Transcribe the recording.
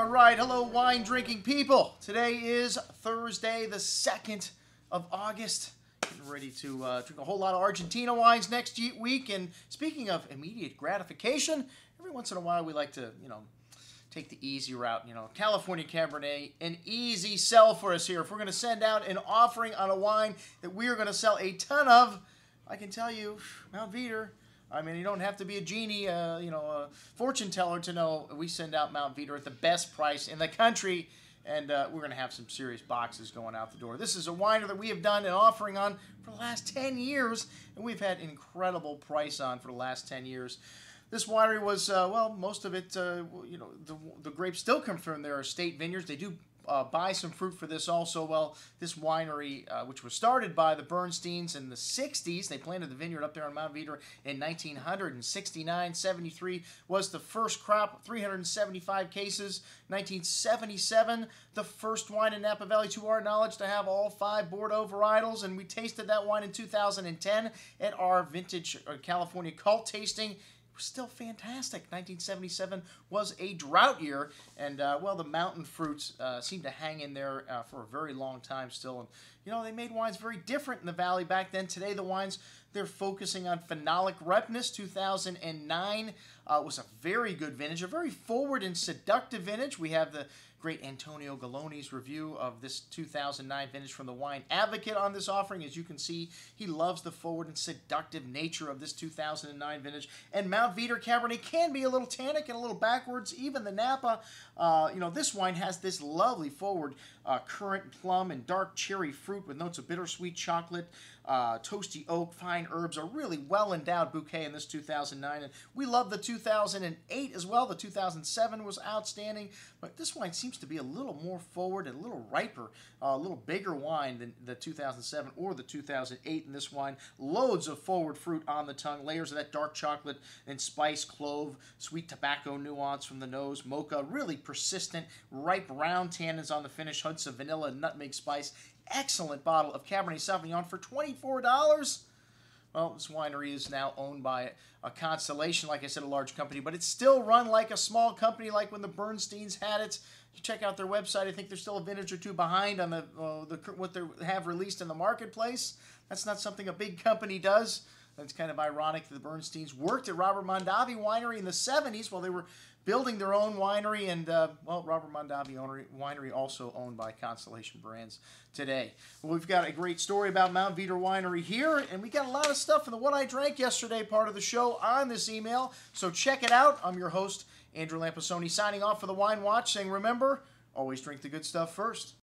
All right, hello wine drinking people. Today is Thursday, the 2nd of August. Getting ready to drink a whole lot of Argentina wines next week. And speaking of immediate gratification, every once in a while we like to, take the easy route. California Cabernet, an easy sell for us here. If we're going to send out an offering on a wine that we are going to sell a ton of, I can tell you, Mount Veeder. I mean, you don't have to be a genie, a fortune teller to know we send out Mount Veeder at the best price in the country, and we're going to have some serious boxes going out the door. This is a winer that we have done an offering on for the last 10 years, and we've had incredible price on for the last 10 years. This winery was, most of it, the grapes still come from their estate vineyards. They do buy some fruit for this also. Well, this winery, which was started by the Bernsteins in the 60s, they planted the vineyard up there on Mount Veeder in 1969, 73 was the first crop, 375 cases. 1977, the first wine in Napa Valley, to our knowledge, to have all 5 Bordeaux varietals, and we tasted that wine in 2010 at our vintage California cult tasting. Still fantastic. 1977 was a drought year, and the mountain fruits seem to hang in there for a very long time still. And they made wines very different in the valley back then. Today the wines, they're focusing on phenolic ripeness. 2009 was a very good vintage, a very forward and seductive vintage. We have the great Antonio Galloni's review of this 2009 vintage from the Wine Advocate on this offering. As you can see, he loves the forward and seductive nature of this 2009 vintage. And Mount Veeder Cabernet can be a little tannic and a little backwards. Even the Napa, this wine has this lovely forward currant plum and dark cherry fruit with notes of bittersweet chocolate, toasty oak, fine herbs, a really well-endowed bouquet in this 2009. And we love the 2008 as well. The 2007 was outstanding, but this wine seems to be a little more forward and a little riper, a little bigger wine than the 2007 or the 2008 in this wine. Loads of forward fruit on the tongue, layers of that dark chocolate and spice, clove, sweet tobacco nuance from the nose, mocha, really persistent, ripe round tannins on the finish, hints of vanilla and nutmeg spice. Excellent bottle of Cabernet Sauvignon for $24. Well, this winery is now owned by a Constellation, like I said, a large company, but it's still run like a small company, like when the Bernsteins had it. You check out their website. I think they're still a vintage or two behind on what they have released in the marketplace. That's not something a big company does. It's kind of ironic that the Bernsteins worked at Robert Mondavi Winery in the 70s while they were building their own winery, and, Robert Mondavi Winery also owned by Constellation Brands today. Well, we've got a great story about Mount Veeder Winery here, and we got a lot of stuff in the What I Drank Yesterday part of the show on this email, so check it out. I'm your host, Andrew Lampasoni, signing off for the Wine Watch, saying remember, always drink the good stuff first.